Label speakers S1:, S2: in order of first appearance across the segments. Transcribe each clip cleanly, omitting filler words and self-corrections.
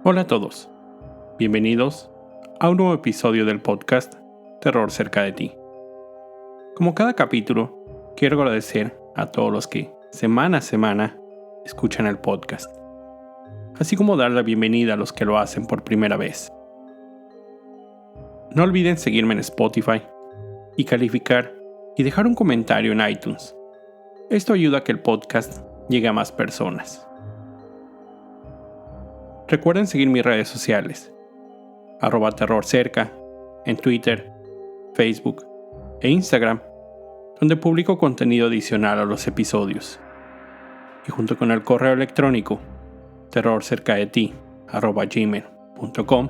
S1: Hola a todos, bienvenidos a un nuevo episodio del podcast Terror cerca de ti. Como cada capítulo, quiero agradecer a todos los que semana a semana escuchan el podcast, así como dar la bienvenida a los que lo hacen por primera vez. No olviden seguirme en Spotify y calificar y dejar un comentario en iTunes. Esto ayuda a que el podcast llegue a más personas. Recuerden seguir mis redes sociales, @terrorcerca, en Twitter, Facebook e Instagram, donde publico contenido adicional a los episodios. Y junto con el correo electrónico, terrorcercadeti@gmail.com,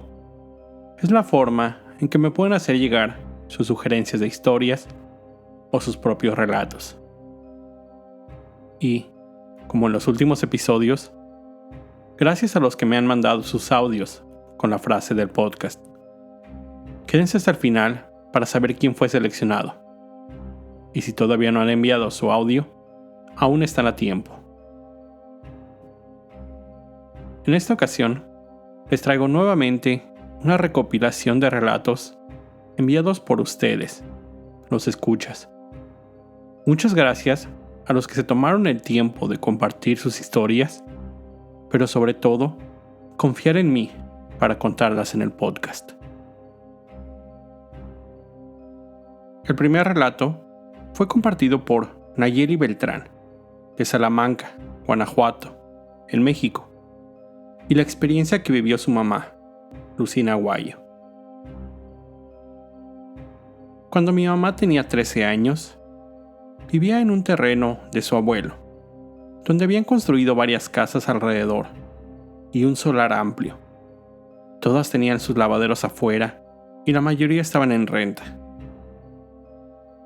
S1: es la forma en que me pueden hacer llegar sus sugerencias de historias o sus propios relatos. Y, como en los últimos episodios, gracias a los que me han mandado sus audios con la frase del podcast. Quédense hasta el final para saber quién fue seleccionado. Y si todavía no han enviado su audio, aún están a tiempo. En esta ocasión, les traigo nuevamente una recopilación de relatos enviados por ustedes, los escuchas. Muchas gracias a los que se tomaron el tiempo de compartir sus historias, pero sobre todo, confiar en mí para contarlas en el podcast. El primer relato fue compartido por Nayeli Beltrán, de Salamanca, Guanajuato, en México, y la experiencia que vivió su mamá, Lucina Aguayo. Cuando mi mamá tenía 13 años, vivía en un terreno de su abuelo, donde habían construido varias casas alrededor y un solar amplio. Todas tenían sus lavaderos afuera y la mayoría estaban en renta.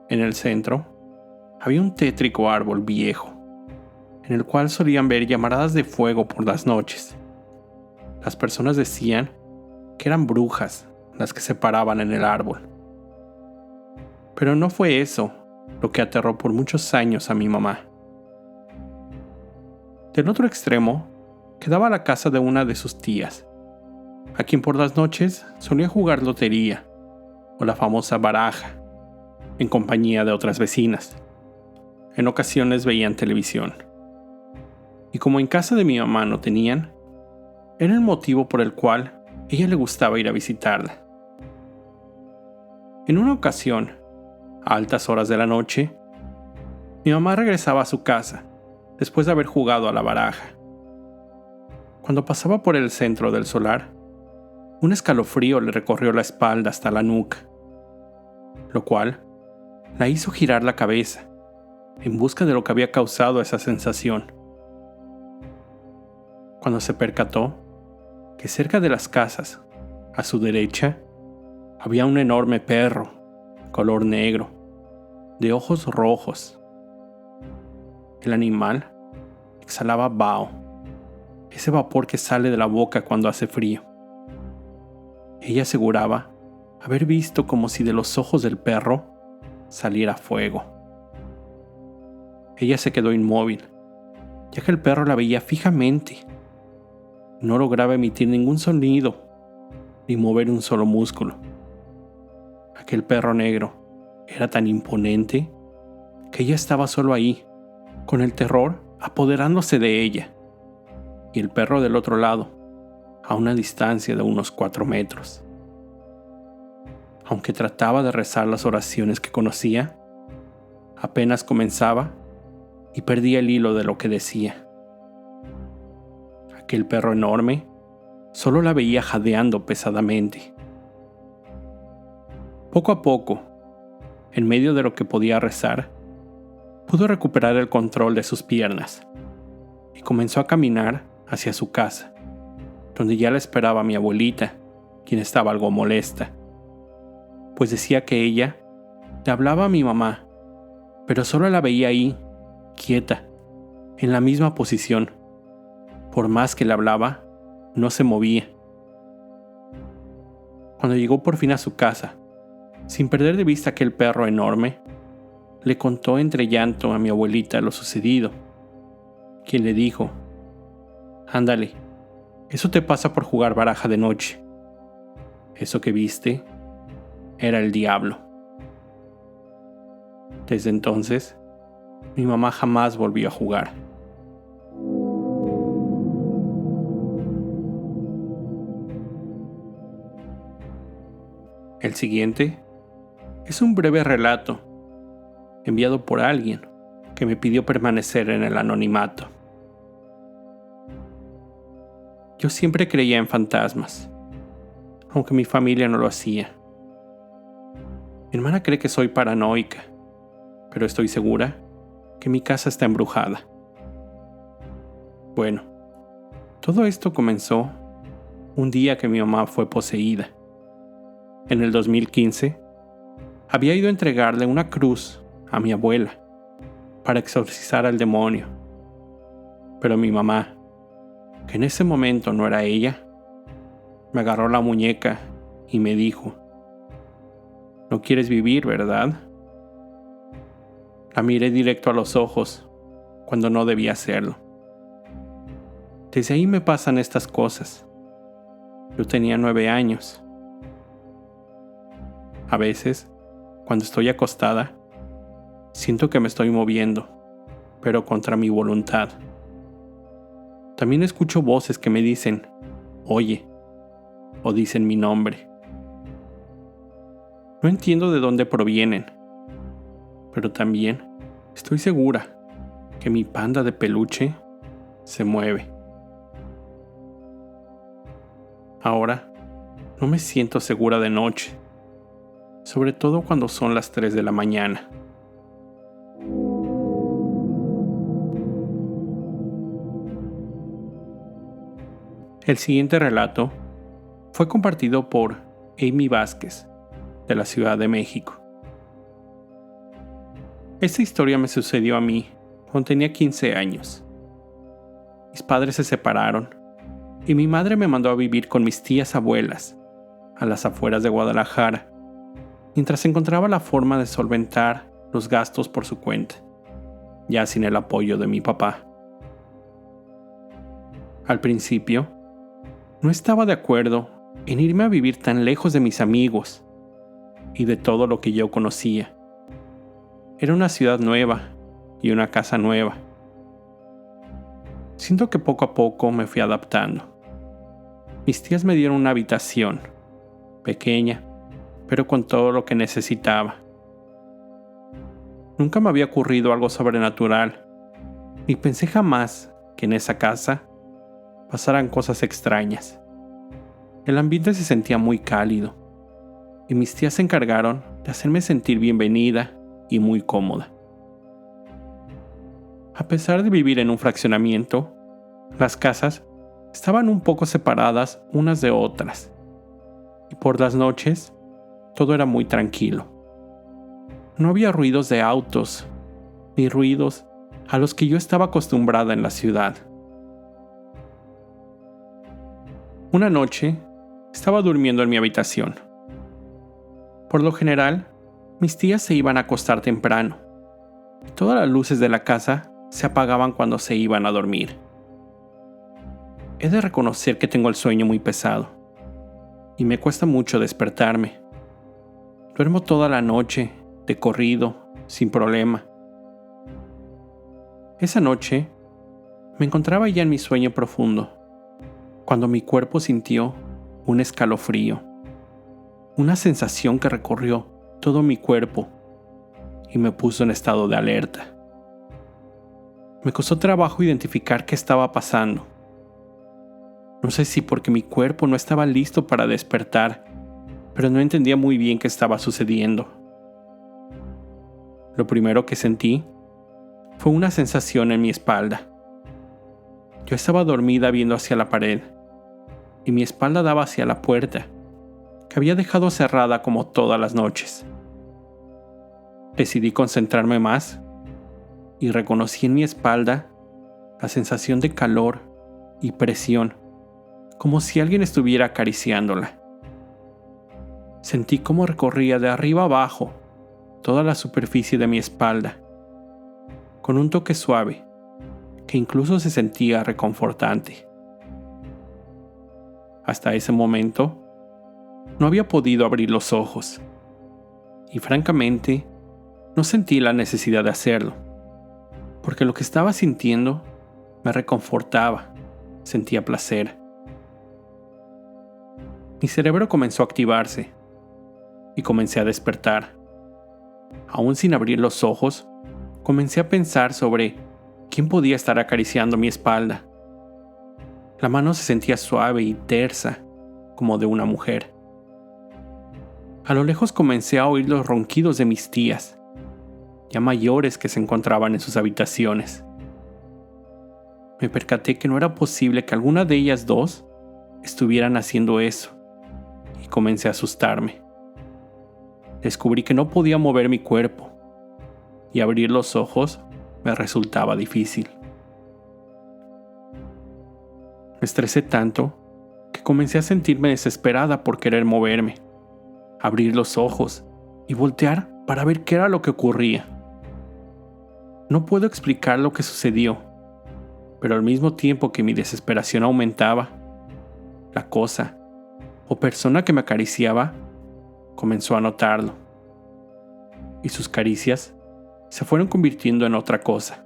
S1: En el centro había un tétrico árbol viejo, en el cual solían ver llamaradas de fuego por las noches. Las personas decían que eran brujas las que se paraban en el árbol. Pero no fue eso lo que aterró por muchos años a mi mamá. Del otro extremo quedaba la casa de una de sus tías, a quien por las noches solía jugar lotería o la famosa baraja, en compañía de otras vecinas. En ocasiones veían televisión. Y como en casa de mi mamá no tenían, era el motivo por el cual ella le gustaba ir a visitarla. En una ocasión, a altas horas de la noche, mi mamá regresaba a su casa después de haber jugado a la baraja. Cuando pasaba por el centro del solar, un escalofrío le recorrió la espalda hasta la nuca, lo cual la hizo girar la cabeza en busca de lo que había causado esa sensación. Cuando se percató que cerca de las casas, a su derecha, había un enorme perro, color negro, de ojos rojos. El animal exhalaba vaho, ese vapor que sale de la boca cuando hace frío. Ella aseguraba haber visto como si de los ojos del perro saliera fuego. Ella se quedó inmóvil, ya que el perro la veía fijamente. No lograba emitir ningún sonido, ni mover un solo músculo. Aquel perro negro era tan imponente que ella estaba solo ahí, con el terror apoderándose de ella, y el perro del otro lado, a una distancia de unos 4 metros. Aunque trataba de rezar las oraciones que conocía, apenas comenzaba y perdía el hilo de lo que decía. Aquel perro enorme solo la veía jadeando pesadamente. Poco a poco, en medio de lo que podía rezar, pudo recuperar el control de sus piernas y comenzó a caminar hacia su casa, donde ya la esperaba mi abuelita, quien estaba algo molesta, pues decía que ella le hablaba a mi mamá, pero solo la veía ahí, quieta, en la misma posición. Por más que le hablaba, no se movía. Cuando llegó por fin a su casa, sin perder de vista aquel perro enorme, le contó entre llanto a mi abuelita lo sucedido, quien le dijo: «Ándale, Eso te pasa por jugar baraja de noche. Eso que viste era el diablo. Desde entonces, mi mamá jamás volvió a jugar. El siguiente es un breve relato enviado por alguien que me pidió permanecer en el anonimato. Yo siempre creía en fantasmas, aunque mi familia no lo hacía. Mi hermana cree que soy paranoica, pero estoy segura que mi casa está embrujada. Bueno, todo esto comenzó un día que mi mamá fue poseída. En el 2015, había ido a entregarle una cruz a mi abuela para exorcizar al demonio. Pero mi mamá, que en ese momento no era ella, me agarró la muñeca y me dijo: "No quieres vivir, ¿verdad?". La miré directo a los ojos cuando no debía hacerlo. Desde ahí me pasan estas cosas. Yo tenía 9 años. A veces, cuando estoy acostada, siento que me estoy moviendo, pero contra mi voluntad. También escucho voces que me dicen "oye", o dicen mi nombre. No entiendo de dónde provienen, pero también estoy segura que mi panda de peluche se mueve. Ahora, no me siento segura de noche, sobre todo cuando son las 3 de la mañana. El siguiente relato fue compartido por Amy Vázquez, de la Ciudad de México. Esta historia me sucedió a mí cuando tenía 15 años. Mis padres se separaron y mi madre me mandó a vivir con mis tías abuelas a las afueras de Guadalajara, mientras encontraba la forma de solventar los gastos por su cuenta, ya sin el apoyo de mi papá. Al principio, no estaba de acuerdo en irme a vivir tan lejos de mis amigos y de todo lo que yo conocía. Era una ciudad nueva y una casa nueva. Siento que poco a poco me fui adaptando. Mis tías me dieron una habitación, pequeña, pero con todo lo que necesitaba. Nunca me había ocurrido algo sobrenatural, ni pensé jamás que en esa casa pasaran cosas extrañas. El ambiente se sentía muy cálido, y mis tías se encargaron de hacerme sentir bienvenida y muy cómoda. A pesar de vivir en un fraccionamiento, las casas estaban un poco separadas unas de otras, y por las noches todo era muy tranquilo. No había ruidos de autos, ni ruidos a los que yo estaba acostumbrada en la ciudad. Una noche, estaba durmiendo en mi habitación. Por lo general, mis tías se iban a acostar temprano. Todas las luces de la casa se apagaban cuando se iban a dormir. He de reconocer que tengo el sueño muy pesado, y me cuesta mucho despertarme. Duermo toda la noche, de corrido, sin problema. Esa noche, me encontraba ya en mi sueño profundo, cuando mi cuerpo sintió un escalofrío, una sensación que recorrió todo mi cuerpo y me puso en estado de alerta. Me costó trabajo identificar qué estaba pasando. No sé si porque mi cuerpo no estaba listo para despertar, pero no entendía muy bien qué estaba sucediendo. Lo primero que sentí fue una sensación en mi espalda. Yo estaba dormida viendo hacia la pared, y mi espalda daba hacia la puerta, que había dejado cerrada como todas las noches. Decidí concentrarme más, y reconocí en mi espalda la sensación de calor y presión, como si alguien estuviera acariciándola. Sentí cómo recorría de arriba abajo toda la superficie de mi espalda, con un toque suave, que incluso se sentía reconfortante. Hasta ese momento, no había podido abrir los ojos. Y francamente, no sentí la necesidad de hacerlo, porque lo que estaba sintiendo me reconfortaba, sentía placer. Mi cerebro comenzó a activarse y comencé a despertar. Aún sin abrir los ojos, comencé a pensar sobre quién podía estar acariciando mi espalda. La mano se sentía suave y tersa, como de una mujer. A lo lejos comencé a oír los ronquidos de mis tías, ya mayores, que se encontraban en sus habitaciones. Me percaté que no era posible que alguna de ellas dos estuvieran haciendo eso, y comencé a asustarme. Descubrí que no podía mover mi cuerpo, y abrir los ojos me resultaba difícil. Me estresé tanto que comencé a sentirme desesperada por querer moverme, abrir los ojos y voltear para ver qué era lo que ocurría. No puedo explicar lo que sucedió, pero al mismo tiempo que mi desesperación aumentaba, la cosa o persona que me acariciaba comenzó a notarlo, y sus caricias se fueron convirtiendo en otra cosa.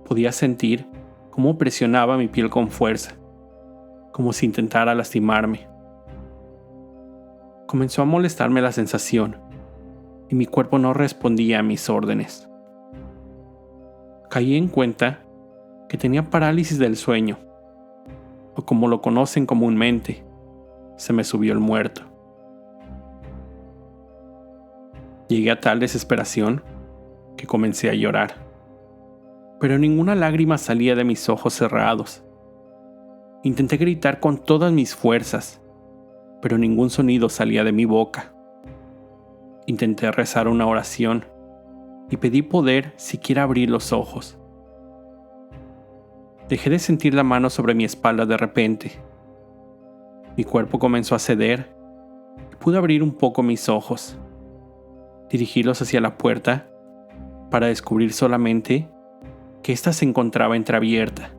S1: Podía sentir cómo presionaba mi piel con fuerza, como si intentara lastimarme. Comenzó a molestarme la sensación, y mi cuerpo no respondía a mis órdenes. Caí en cuenta que tenía parálisis del sueño, o como lo conocen comúnmente, se me subió el muerto. Llegué a tal desesperación que comencé a llorar, pero ninguna lágrima salía de mis ojos cerrados. Intenté gritar con todas mis fuerzas, pero ningún sonido salía de mi boca. Intenté rezar una oración y pedí poder siquiera abrir los ojos. Dejé de sentir la mano sobre mi espalda de repente. Mi cuerpo comenzó a ceder y pude abrir un poco mis ojos. Dirigílos hacia la puerta para descubrir solamente que ésta se encontraba entreabierta.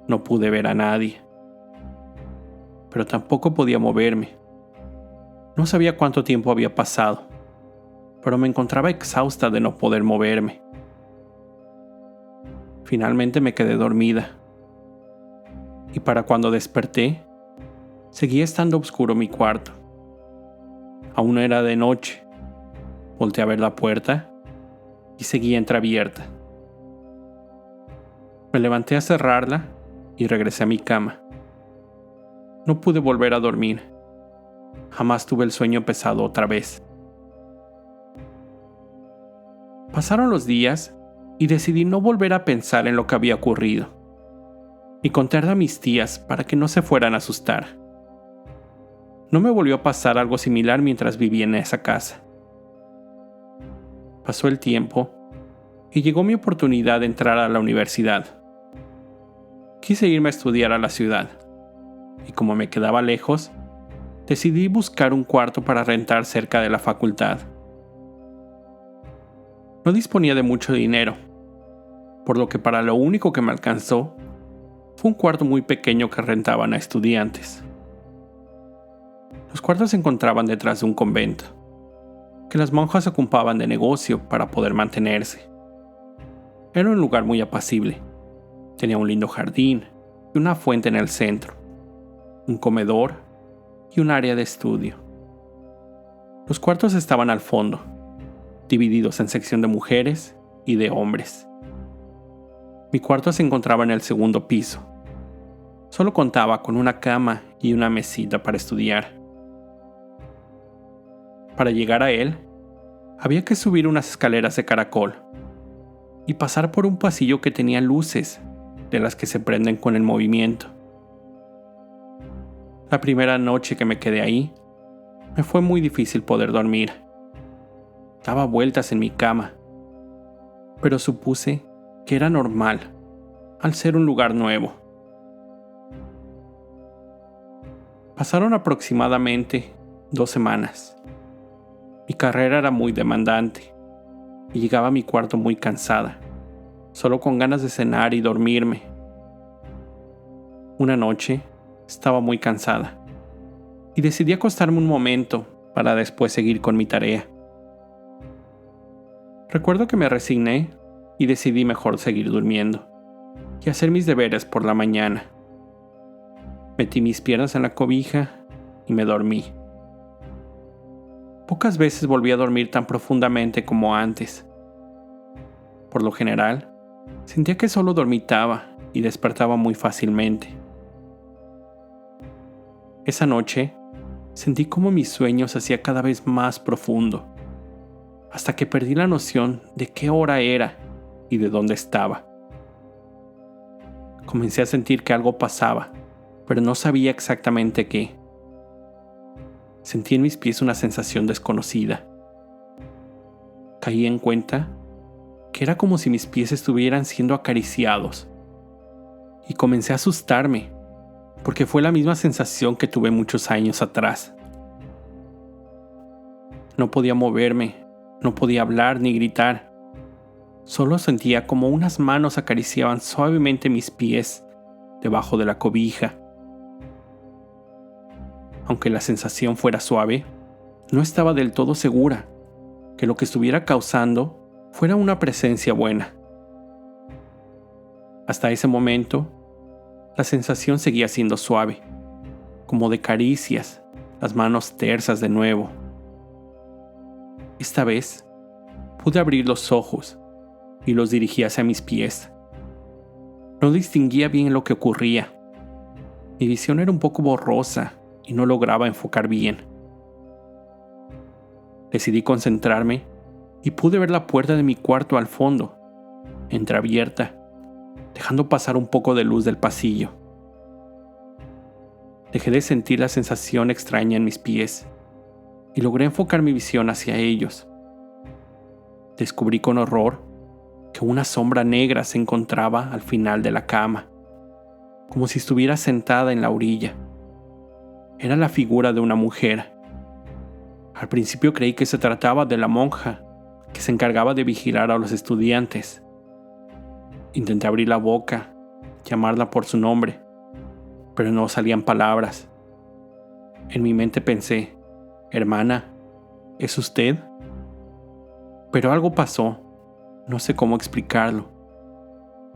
S1: No pude ver a nadie, pero tampoco podía moverme. No sabía cuánto tiempo había pasado, pero me encontraba exhausta de no poder moverme. Finalmente me quedé dormida, y para cuando desperté, seguía estando oscuro mi cuarto. Aún era de noche. Volteé a ver la puerta y seguía entreabierta. Me levanté a cerrarla y regresé a mi cama. No pude volver a dormir. Jamás tuve el sueño pesado otra vez. Pasaron los días y decidí no volver a pensar en lo que había ocurrido, y contarle a mis tías para que no se fueran a asustar. No me volvió a pasar algo similar mientras vivía en esa casa. Pasó el tiempo y llegó mi oportunidad de entrar a la universidad. Quise irme a estudiar a la ciudad, y como me quedaba lejos, decidí buscar un cuarto para rentar cerca de la facultad. No disponía de mucho dinero, por lo que para lo único que me alcanzó fue un cuarto muy pequeño que rentaban a estudiantes. Los cuartos se encontraban detrás de un convento, que las monjas ocupaban de negocio para poder mantenerse. Era un lugar muy apacible. Tenía un lindo jardín y una fuente en el centro, un comedor y un área de estudio. Los cuartos estaban al fondo, divididos en sección de mujeres y de hombres. Mi cuarto se encontraba en el segundo piso. Solo contaba con una cama y una mesita para estudiar. Para llegar a él, había que subir unas escaleras de caracol y pasar por un pasillo que tenía luces de las que se prenden con el movimiento. La primera noche que me quedé ahí, me fue muy difícil poder dormir. Daba vueltas en mi cama, pero supuse que era normal al ser un lugar nuevo. Pasaron aproximadamente 2 semanas. Mi carrera era muy demandante y llegaba a mi cuarto muy cansada, solo con ganas de cenar y dormirme. Una noche, estaba muy cansada y decidí acostarme un momento para después seguir con mi tarea. Recuerdo que me resigné y decidí mejor seguir durmiendo y hacer mis deberes por la mañana. Metí mis piernas en la cobija y me dormí. Pocas veces volví a dormir tan profundamente como antes. Por lo general, sentía que solo dormitaba y despertaba muy fácilmente. Esa noche, sentí como mi sueño se hacía cada vez más profundo, hasta que perdí la noción de qué hora era y de dónde estaba. Comencé a sentir que algo pasaba, pero no sabía exactamente qué. Sentí en mis pies una sensación desconocida. Caí en cuenta que era como si mis pies estuvieran siendo acariciados. Y comencé a asustarme, porque fue la misma sensación que tuve muchos años atrás. No podía moverme, no podía hablar ni gritar. Solo sentía como unas manos acariciaban suavemente mis pies debajo de la cobija. Aunque la sensación fuera suave, no estaba del todo segura que lo que estuviera causando fuera una presencia buena. Hasta ese momento, la sensación seguía siendo suave, como de caricias, las manos tersas de nuevo. Esta vez, pude abrir los ojos y los dirigí hacia mis pies. No distinguía bien lo que ocurría. Mi visión era un poco borrosa y no lograba enfocar bien. Decidí concentrarme y pude ver la puerta de mi cuarto al fondo, entreabierta, dejando pasar un poco de luz del pasillo. Dejé de sentir la sensación extraña en mis pies y logré enfocar mi visión hacia ellos. Descubrí con horror que una sombra negra se encontraba al final de la cama, como si estuviera sentada en la orilla. Era la figura de una mujer. Al principio creí que se trataba de la monja que se encargaba de vigilar a los estudiantes. Intenté abrir la boca, llamarla por su nombre, pero no salían palabras. En mi mente pensé, «Hermana, ¿es usted?». Pero algo pasó, no sé cómo explicarlo,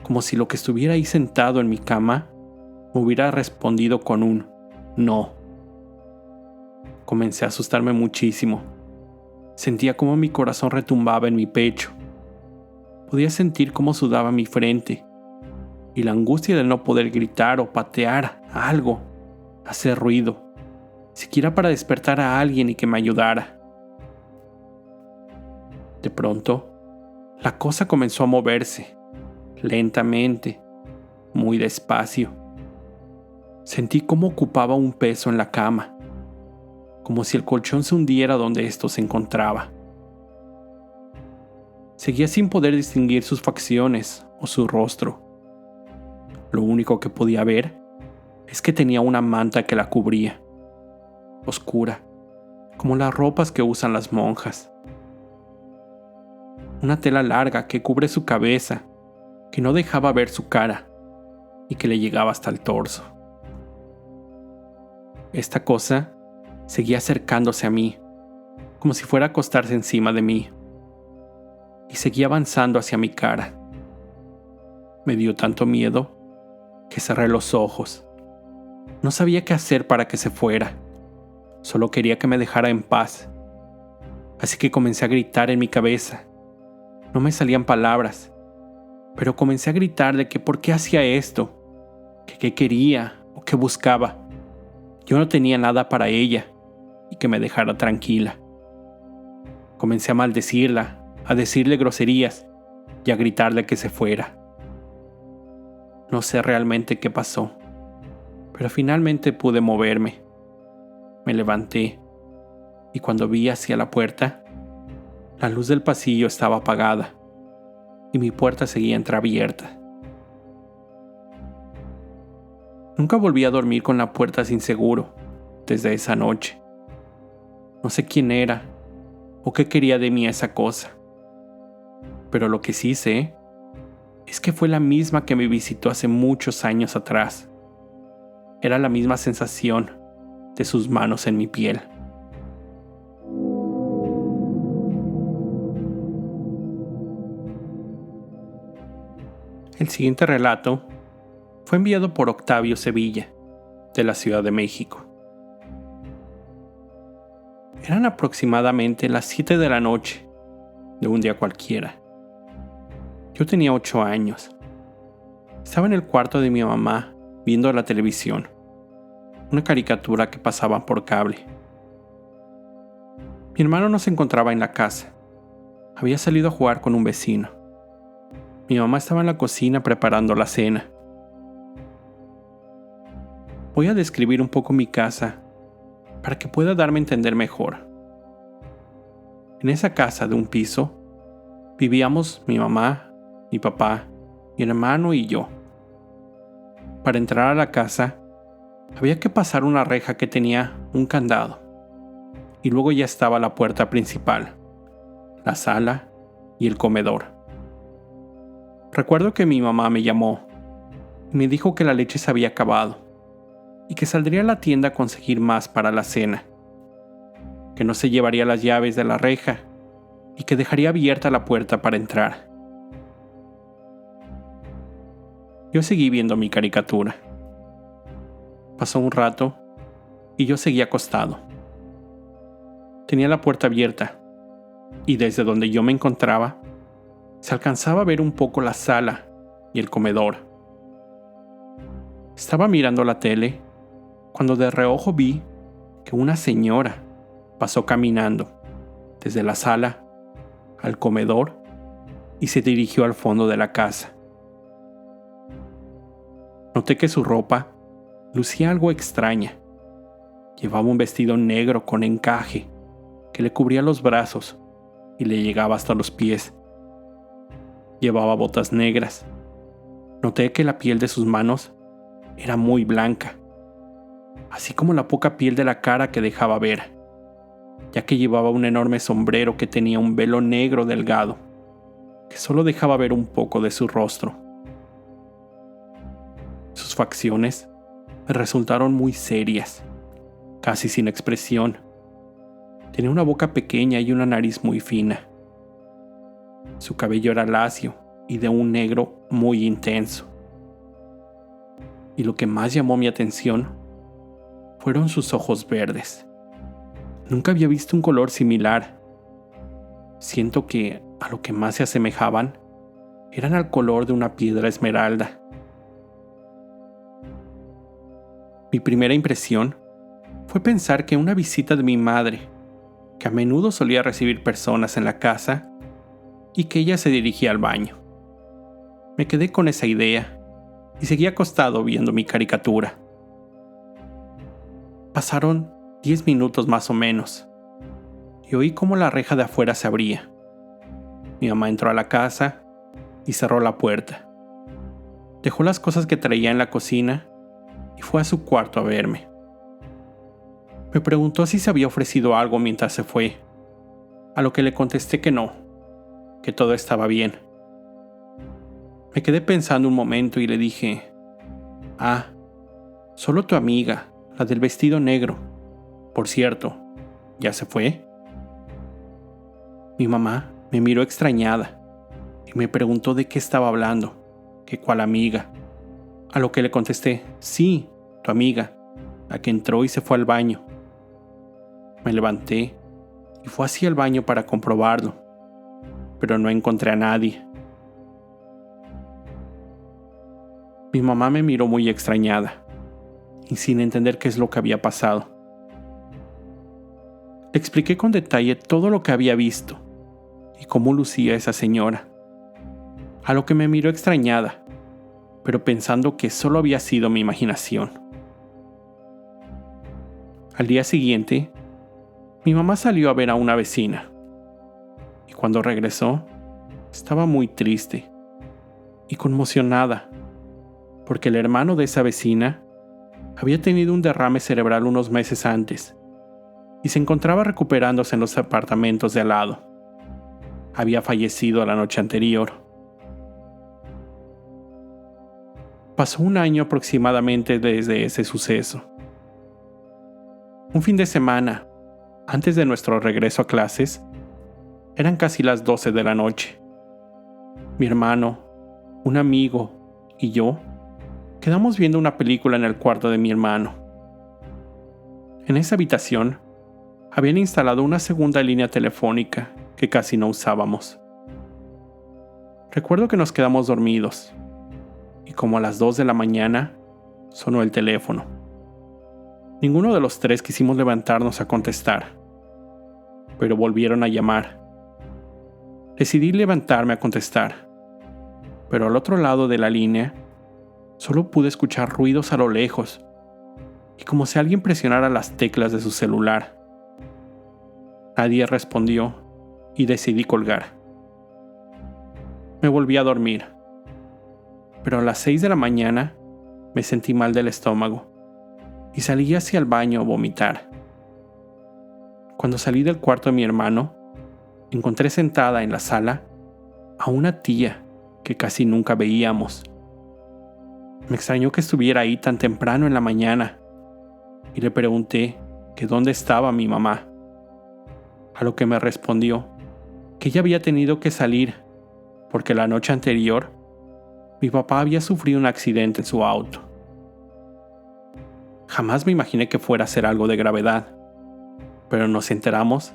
S1: como si lo que estuviera ahí sentado en mi cama me hubiera respondido con un «no». Comencé a asustarme muchísimo. Sentía cómo mi corazón retumbaba en mi pecho. Podía sentir cómo sudaba mi frente y la angustia de no poder gritar o patear algo, hacer ruido, siquiera para despertar a alguien y que me ayudara. De pronto, la cosa comenzó a moverse, lentamente, muy despacio. Sentí cómo ocupaba un peso en la cama, como si el colchón se hundiera donde esto se encontraba. Seguía sin poder distinguir sus facciones o su rostro. Lo único que podía ver es que tenía una manta que la cubría, oscura, como las ropas que usan las monjas. Una tela larga que cubre su cabeza, que no dejaba ver su cara y que le llegaba hasta el torso. Esta cosa seguía acercándose a mí, como si fuera a acostarse encima de mí, y seguía avanzando hacia mi cara. Me dio tanto miedo que cerré los ojos. No sabía qué hacer para que se fuera. Solo quería que me dejara en paz. Así que comencé a gritar en mi cabeza. No me salían palabras, pero comencé a gritar de que por qué hacía esto, que qué quería o qué buscaba. Yo no tenía nada para ella y que me dejara tranquila. Comencé a maldecirla, a decirle groserías y a gritarle que se fuera. No sé realmente qué pasó, pero finalmente pude moverme. Me levanté y cuando vi hacia la puerta, la luz del pasillo estaba apagada y mi puerta seguía entreabierta. Nunca volví a dormir con la puerta sin seguro desde esa noche. No sé quién era o qué quería de mí esa cosa, pero lo que sí sé es que fue la misma que me visitó hace muchos años atrás. Era la misma sensación de sus manos en mi piel. El siguiente relato fue enviado por Octavio Sevilla, de la Ciudad de México. Eran aproximadamente las 7 de la noche de un día cualquiera. Yo tenía 8 años. Estaba en el cuarto de mi mamá viendo la televisión, una caricatura que pasaba por cable. Mi hermano no se encontraba en la casa. Había salido a jugar con un vecino. Mi mamá estaba en la cocina preparando la cena. Voy a describir un poco mi casa para que pueda darme a entender mejor. En esa casa de un piso vivíamos mi mamá, mi papá, mi hermano y yo. Para entrar a la casa había que pasar una reja que tenía un candado y luego ya estaba la puerta principal, la sala y el comedor. Recuerdo que mi mamá me llamó y me dijo que la leche se había acabado y que saldría a la tienda a conseguir más para la cena, que no se llevaría las llaves de la reja y que dejaría abierta la puerta para entrar. Yo seguí viendo mi caricatura. Pasó un rato y yo seguí acostado. Tenía la puerta abierta y desde donde yo me encontraba se alcanzaba a ver un poco la sala y el comedor. Estaba mirando la tele cuando de reojo vi que una señora pasó caminando desde la sala al comedor y se dirigió al fondo de la casa. Noté que su ropa lucía algo extraña. Llevaba un vestido negro con encaje que le cubría los brazos y le llegaba hasta los pies. Llevaba botas negras. Noté que la piel de sus manos era muy blanca, así como la poca piel de la cara que dejaba ver, ya que llevaba un enorme sombrero que tenía un velo negro delgado, que solo dejaba ver un poco de su rostro. Sus facciones me resultaron muy serias, casi sin expresión. Tenía una boca pequeña y una nariz muy fina. Su cabello era lacio y de un negro muy intenso. Y lo que más llamó mi atención fueron sus ojos verdes. Nunca había visto un color similar. Siento que a lo que más se asemejaban eran al color de una piedra esmeralda. Mi primera impresión fue pensar que una visita de mi madre, que a menudo solía recibir personas en la casa, y que ella se dirigía al baño. Me quedé con esa idea y seguí acostado viendo mi caricatura. Pasaron 10 minutos más o menos y oí cómo la reja de afuera se abría. Mi mamá entró a la casa y cerró la puerta. Dejó las cosas que traía en la cocina y fue a su cuarto a verme. Me preguntó si se había ofrecido algo mientras se fue, a lo que le contesté que no, que todo estaba bien. Me quedé pensando un momento y le dije: «Ah, solo tu amiga, la del vestido negro. Por cierto, ¿ya se fue?». Mi mamá me miró extrañada y me preguntó de qué estaba hablando, que cuál amiga. A lo que le contesté: «Sí, tu amiga, la que entró y se fue al baño». Me levanté y fui hacia el baño para comprobarlo, pero no encontré a nadie. Mi mamá me miró muy extrañada y sin entender qué es lo que había pasado. Le expliqué con detalle todo lo que había visto y cómo lucía esa señora, a lo que me miró extrañada, pero pensando que solo había sido mi imaginación. Al día siguiente, mi mamá salió a ver a una vecina y cuando regresó, estaba muy triste y conmocionada porque el hermano de esa vecina había tenido un derrame cerebral unos meses antes y se encontraba recuperándose en los apartamentos de al lado. Había fallecido la noche anterior. Pasó un año aproximadamente desde ese suceso. Un fin de semana, antes de nuestro regreso a clases, eran casi las 12 de la noche. Mi hermano, un amigo y yo quedamos viendo una película en el cuarto de mi hermano. En esa habitación habían instalado una segunda línea telefónica que casi no usábamos. Recuerdo que nos quedamos dormidos y como a las 2 de la mañana sonó el teléfono. Ninguno de los tres quisimos levantarnos a contestar, pero volvieron a llamar. Decidí levantarme a contestar, pero al otro lado de la línea solo pude escuchar ruidos a lo lejos y como si alguien presionara las teclas de su celular. Nadie respondió y decidí colgar. Me volví a dormir, pero a las 6 de la mañana me sentí mal del estómago y salí hacia el baño a vomitar. Cuando salí del cuarto de mi hermano, encontré sentada en la sala a una tía que casi nunca veíamos. Me extrañó que estuviera ahí tan temprano en la mañana y le pregunté que dónde estaba mi mamá, a lo que me respondió que ella había tenido que salir porque la noche anterior mi papá había sufrido un accidente en su auto. Jamás me imaginé que fuera a ser algo de gravedad, pero nos enteramos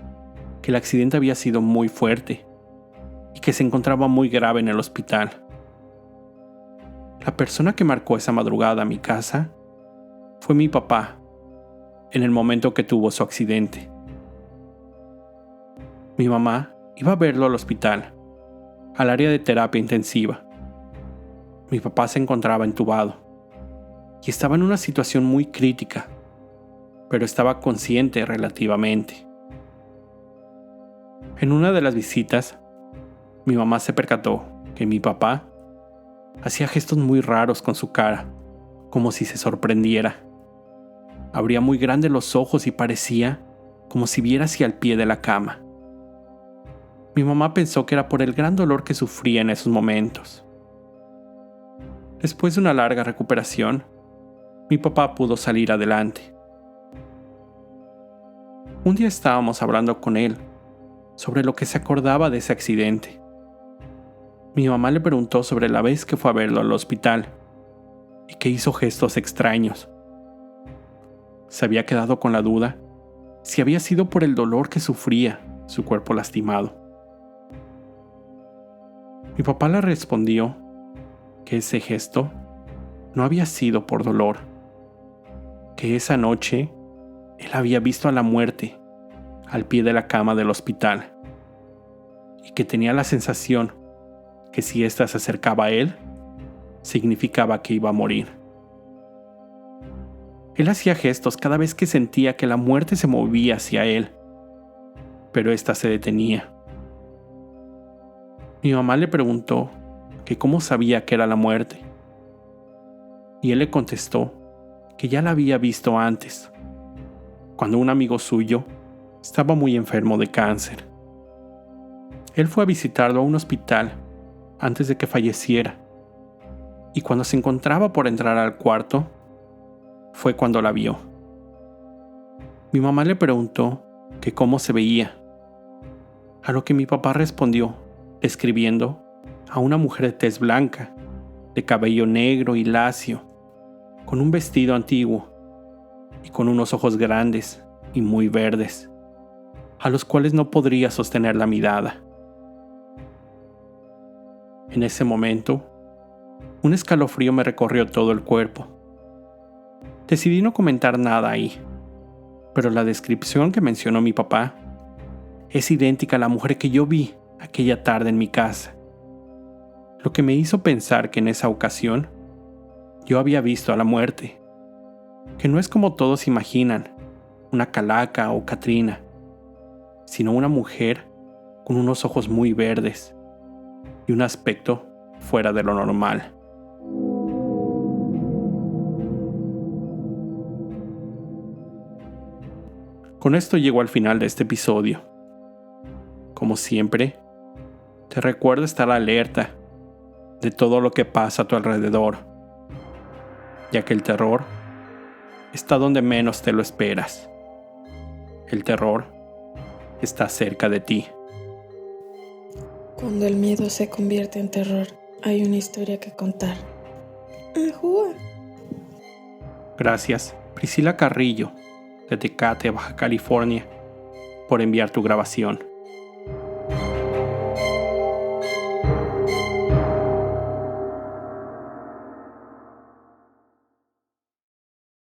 S1: que el accidente había sido muy fuerte y que se encontraba muy grave en el hospital. La persona que marcó esa madrugada a mi casa fue mi papá, en el momento que tuvo su accidente. Mi mamá iba a verlo al hospital, al área de terapia intensiva. Mi papá se encontraba entubado y estaba en una situación muy crítica, pero estaba consciente relativamente. En una de las visitas, mi mamá se percató que mi papá hacía gestos muy raros con su cara, como si se sorprendiera. Abría muy grandes los ojos y parecía como si viera hacia el pie de la cama. Mi mamá pensó que era por el gran dolor que sufría en esos momentos. Después de una larga recuperación, mi papá pudo salir adelante. Un día estábamos hablando con él sobre lo que se acordaba de ese accidente. Mi mamá le preguntó sobre la vez que fue a verlo al hospital y que hizo gestos extraños. Se había quedado con la duda si había sido por el dolor que sufría su cuerpo lastimado. Mi papá le respondió que ese gesto no había sido por dolor, que esa noche él había visto a la muerte al pie de la cama del hospital y que tenía la sensación que si ésta se acercaba a él, significaba que iba a morir. Él hacía gestos cada vez que sentía que la muerte se movía hacia él, pero ésta se detenía. Mi mamá le preguntó que cómo sabía que era la muerte, y él le contestó que ya la había visto antes, cuando un amigo suyo estaba muy enfermo de cáncer. Él fue a visitarlo a un hospital antes de que falleciera, y cuando se encontraba por entrar al cuarto, fue cuando la vio. Mi mamá le preguntó que cómo se veía, a lo que mi papá respondió, describiendo a una mujer de tez blanca, de cabello negro y lacio, con un vestido antiguo y con unos ojos grandes y muy verdes, a los cuales no podría sostener la mirada. En ese momento, un escalofrío me recorrió todo el cuerpo. Decidí no comentar nada ahí, pero la descripción que mencionó mi papá es idéntica a la mujer que yo vi aquella tarde en mi casa, lo que me hizo pensar que en esa ocasión yo había visto a la muerte, que no es como todos imaginan, una calaca o Catrina, sino una mujer con unos ojos muy verdes y un aspecto fuera de lo normal. Con esto llego al final de este episodio. Como siempre, te recuerdo estar alerta de todo lo que pasa a tu alrededor ya que el terror está donde menos te lo esperas. El terror está cerca de ti.
S2: Cuando el miedo se convierte en terror, hay una historia que contar. ¡Ajúa!
S1: Gracias, Priscila Carrillo, de Tecate, Baja California, por enviar tu grabación.